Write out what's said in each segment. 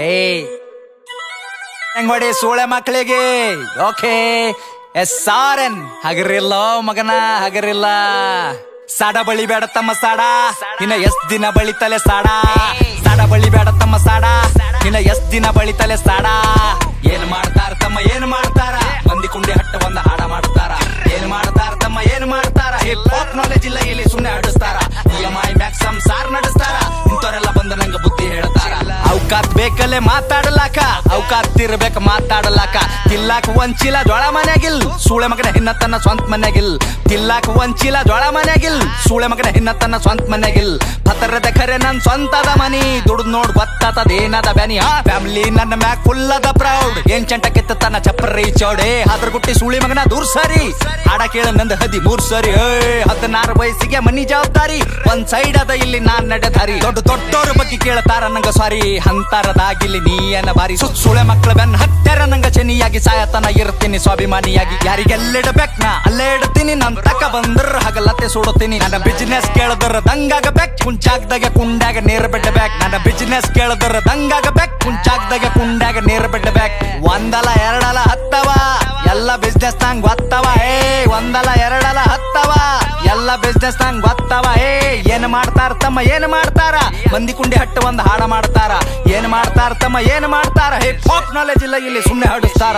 ಏಯ್ ಹೆಂಗ್ ಮಾಡಿ ಸೂಳೆ ಮಕ್ಕಳಿಗೆ ಓಕೆ SRN ಹಗರಿಲ್ಲ ಮಗನ ಹಗರಿಲ್ಲ. ಸಾಡ ಬಳಿ ಬೇಡ ತಮ್ಮ ಸಾಡ ಇನ್ನ ಎಷ್ಟ್ ದಿನ ಬಳಿತಲೆ ಸಾಡ. ಸಾಡ ಬಳಿ ಬೇಡ ತಮ್ಮ ಸಾಡ ಇನ್ನ ಎಷ್ಟ್ ದಿನ ಬಳಿತಲೆ ಸಾಡ. ಏನ್ ಮಾಡ್ತಾರ ತಮ್ಮ ಏನ್ ಮಾಡ್ತಾರ, ಮಂದಿ ಕುಂಡಿ ಹಟ್ಟ ಒಂದ ಹಾಡ ಮಾಡ್ತಾರ. ಏನ್ ಮಾಡ್ತಾರ ತಮ್ಮ ಏನ್ ಮಾಡ್ತಾರ, ಹಿಪ್ ಹಾಪ್ ನಾಲೆಜ್ ಇಲ್ಲ ಇಲ್ಲಿ ಸುಮ್ನೆ ಆಡಿಸ್ತಾರ. EMI ಮ್ಯಾಕ್ಸ್ ಸಂಸಾರ್ ನಡೆಸ್ತಾರ, ಇಂಥವ್ರೆಲ್ಲ ಬಂದು ನಂಗ ಬುದ್ಧಿ ಹೇಳ್ತಾರ. ಅವಕಾತ್ ಬೇಕಲ್ಲೇ ಮಾತಾಡಲಾಕ, ಅವಕಾತ್ ಇರ್ಬೇಕ ಮಾತಾಡಲಾಕ. ತಿಲ್ಲಾಕ ಒಂಚಿಲ ಜೋಳ ಮನ್ಯಾಗಿಲ್, ಸೂಳೆ ಮಗನ ಹಿನ್ನ ತನ್ನ ಸ್ವಂತ ಮನ್ಯಾಗಿಲ್. ತಿಲ್ಲಾಕ ಒಂಚಿಲ ಜೋಳ ಮನ್ಯಾಗಿಲ್, ಸೂಳೆ ಮಗನ ಹಿನ್ನ ತನ್ನ ಸ್ವಂತ ಮನ್ಯಾಗಿಲ್. ಪತರದ ಖರೆ ನನ್ ಸ್ವಂತದ ಮನಿ, ದುಡ್ದು ನೋಡ್ ಗೊತ್ತಾತದೇನದ ಬ್ಯಾನಿ. ಫ್ಯಾಮಿಲಿ ನನ್ನ ಮ್ಯಾಕ್ ಫುಲ್ ಅದ ಪ್ರೌಡ್, ಏನ್ ಚಂಟ ಕಿತ್ತ ತನ್ನ ಚಪ್ಪರಿ ಚೌಡೆ. ಅದ್ರ ಗುಟ್ಟಿ ಸೂಳಿ ಮಗನ ದೂರ್ ಸರಿ, ಹಾಡ ಕೇಳ ನಂದ 13 ಸರಿ. 16 ವಯಸ್ಸಿಗೆ ಮನಿ ಜವಾಬ್ದಾರಿ, ಒಂದ್ ಸೈಡ್ ಅದ ಇಲ್ಲಿ ನಾನ್ ನಡೆದಾರಿ. ದೊಡ್ಡೋರ ಬಗ್ಗೆ ಕೇಳ್ತಾರ ನಂಗ ಸಾರಿ, ಅಂತರದಾಗಿಲ್ಲಿ ನೀಯನ ಬಾರಿ. ಸುಳೆ ಮಕ್ಕಳ ಬೆನ್ ಹತ್ಯಾರ ನಂಗ ಚೆನ್ನಿಯಾಗಿ, ಸಾಯತನ ಇರ್ತೀನಿ ಸ್ವಾಭಿಮಾನಿಯಾಗಿ. ಯಾರಿಗೆಲ್ಲಿಡಬೇಕ್ ನಾ ಅಲ್ಲೇ ಇಡ್ತೀನಿ, ನನ್ ತಕ ಬಂದ್ರ ಹಗಲತ್ತೆ ಸುಡುತ್ತೀನಿ. ನನ್ನ ಬಿಸಿನೆಸ್ ಕೇಳದ್ರ ದಂಗಾಗಬೇಕ್, ಕುಂಚಾಗ್ದಾಗ ಕುಂಡಾಗ ನೇರ ಬಿಡ್ಬೇಕ್. ನನ್ನ ಬಿಸಿನೆಸ್ ಕೇಳದ್ರ ದಂಗಾಗಬೇಕ್, ಕುಂಚಾಗ್ದಾಗ ಕುಂಡಾಗ ನೇರ ಬಿಡ್ಬೇಕ್. ಒಂದಲ ಎರಡಲ ಹತ್ತವ ಎಲ್ಲ ಬಿಸ್ನೆಸ್ ನಂಗ್ ಗೊತ್ತವ. ಒಂದಲ ಎರಡಲ ಹತ್ತವ ಎಲ್ಲ ಬಿಸ್ನೆಸ್ ನಂಗ್ ಗೊತ್ತವ. ಏನ್ ಮಾಡ್ತಾರ ತಮ್ಮ ಏನ್ ಮಾಡ್ತಾರ, ಮಂದಿ ಕುಂಡಿ ಹಟ್ಟು ಒಂದ್ ಹಾಡ ಮಾಡ್ತಾರ. ಏನ್ ಮಾಡ್ತಾರ ತಮ್ಮ ಏನ್ ಮಾಡ್ತಾರ, ಹಿಪ್ ಹಾಪ್ ನಾಲೆಜ್ ಇಲ್ಲ ಇಲ್ಲಿ ಸುಮ್ನೆ ಹಾಡಿಸ್ತಾರ.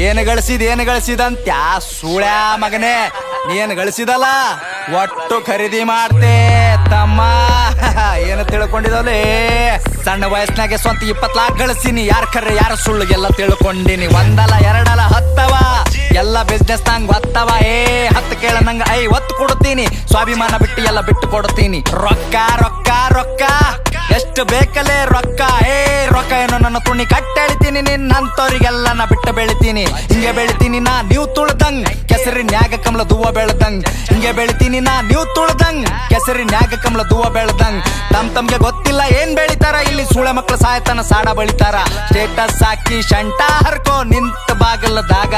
ಏನ್ ಗಳಿಸಿದಂತ ಸೂಳ್ಯಾ ಮಗನೇ, ನೀನ್ ಗಳಿಸಿದಲ್ಲ ಒಟ್ಟು ಖರೀದಿ ಮಾಡ್ತೆ ತಮ್ಮ. ಏನ ತಿಳ್ಕೊಂಡಿದಲೇ, ಸಣ್ಣ ವಯಸ್ಸಿನಾಗೆ ಸ್ವಂತ 20 ಲಾಖ ಗಳಿಸಿನಿ. ಯಾರ ಖರೆ ಯಾರ ಸುಳ್ಳು ಎಲ್ಲ ತಿಳ್ಕೊಂಡಿನಿ. ಒಂದಲ ಎರಡಲ ಹತ್ತವ ಎಲ್ಲ ಬಿಸ್ನೆಸ್ ನಂಗ್ ಗೊತ್ತವ. 10 ಕೇಳ ನಂಗ 50 ಕೊಡ್ತೀನಿ, ಸ್ವಾಭಿಮಾನ ಬಿಟ್ಟು ಎಲ್ಲ ಬಿಟ್ಟು ಕೊಡ್ತೀನಿ. ರೊಕ್ಕ ರೊಕ್ಕ ರೊಕ್ಕ ಎಷ್ಟು ಬೇಕಲೇ ರೊಕ್ಕ. ರೊಕ್ಕ ಏನೋ ನನ್ನ ತುಣಿ ಕಟ್ಟೆಳಿತೀನಿ, ನಿನ್ನಂತವ್ರಿಗೆಲ್ಲ ನಾ ಬಿಟ್ಟು ಬೆಳಿತೀನಿ. ಹಿಂಗೆ ಬೆಳಿತೀನಿ ನಾ ನೀವು ತುಳ್ದಂಗ್, ಕೆಸರಿನ್ಯಾಗ ಕಮಲ ದೂವ ಬೆಳ್ದಂಗ್. ಹಿಂಗೆ ಬೆಳಿತೀನಿ ನಾ ನೀವು ತುಳ್ದಂಗ್, ಕೆಸರಿನ್ಯಾಗ ಕಮಲ ದೂವ ಬೆಳ್ದಂಗ್. ತಮ್ಗೆ ಗೊತ್ತಿಲ್ಲ ಏನ್ ಬೆಳಿತಾರ ಇಲ್ಲಿ, ಸೂಳೆ ಮಕ್ಳು ಸಾಯತನ ಸಾಡ ಬಳಿತಾರ. ಸ್ಟೇಟಸ್ ಹಾಕಿ ಶಂಟ ಹರ್ಕೋ ನಿಂತ ಬಾಗಲದಾಗ,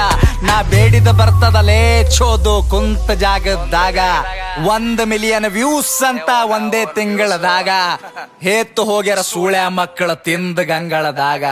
ನಾ ಬೇಡಿದ ಬರ್ತದಲೇ ಚೋದು ಕುಂತ ಜಾಗದಾಗ. 1 ಮಿಲಿಯನ್ ವ್ಯೂಸ್ ಅಂತ ಒಂದೇ ತಿಂಗಳದಾಗ, ಹೇತ್ತು ಹೋಗ್ಯಾರ ಸೂಳೆ ಮಕ್ಕಳ ತಿಂದ ಗಂಗಳದಾಗ.